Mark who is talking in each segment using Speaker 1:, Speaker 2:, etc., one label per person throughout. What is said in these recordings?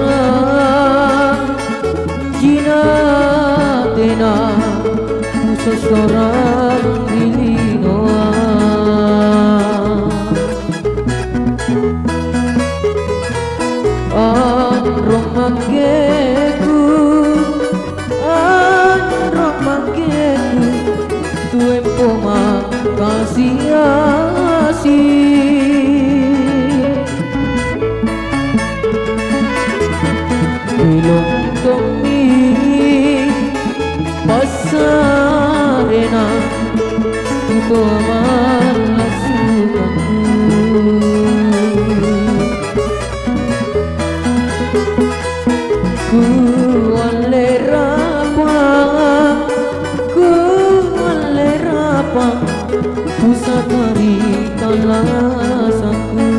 Speaker 1: Barang-barang jinatena seseorang dilinoa An-Romageku Tuempo makasih-asih Ilong kami pasarena Tuto amarlah sukaku Ku alerapa Pusatari talasaku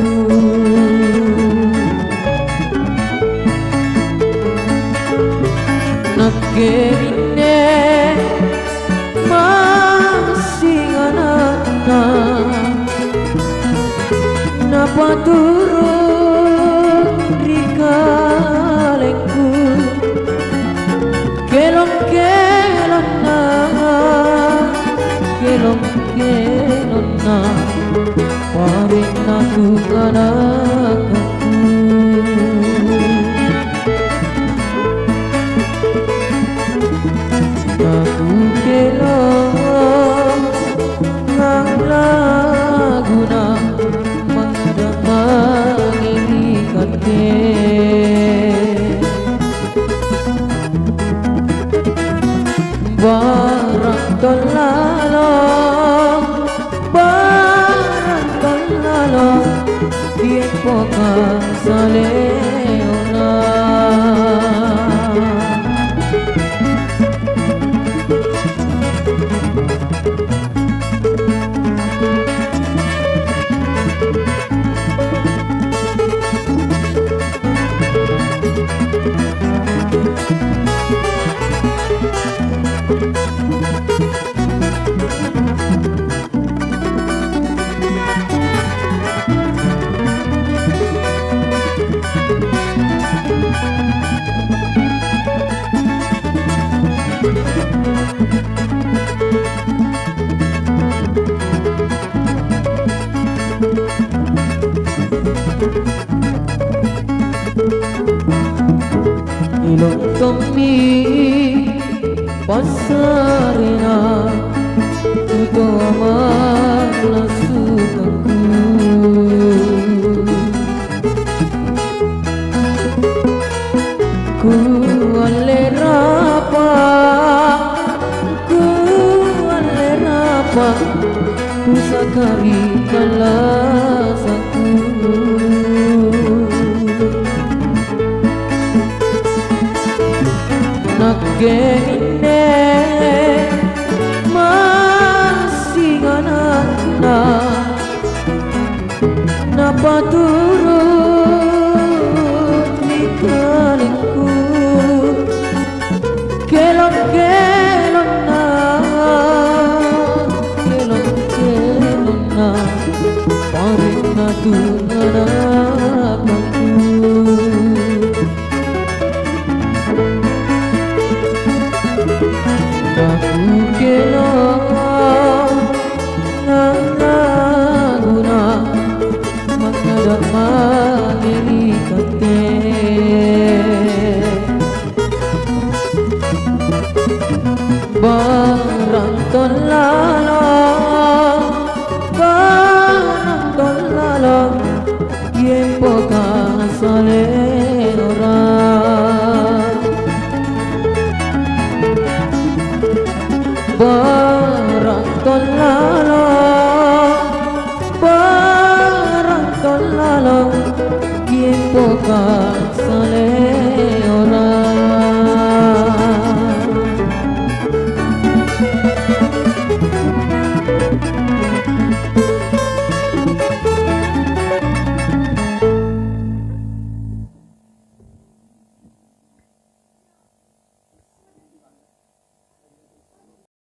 Speaker 1: Nakerine masih anak-anak Napa turun rikalengku Kelong-kelong na Paring aku anak-aku Aku kelong ngang laguna mangidang-mangirikan ke Barang tolalo Tiempo kasaleona Ilong kami pasarena Tuto amarlah sukaku Ku alerapa Pusakari kalasaku Nakerine masih anak-anak Napa turun rikalengku Kelong-kelong na Paring aku anak-aku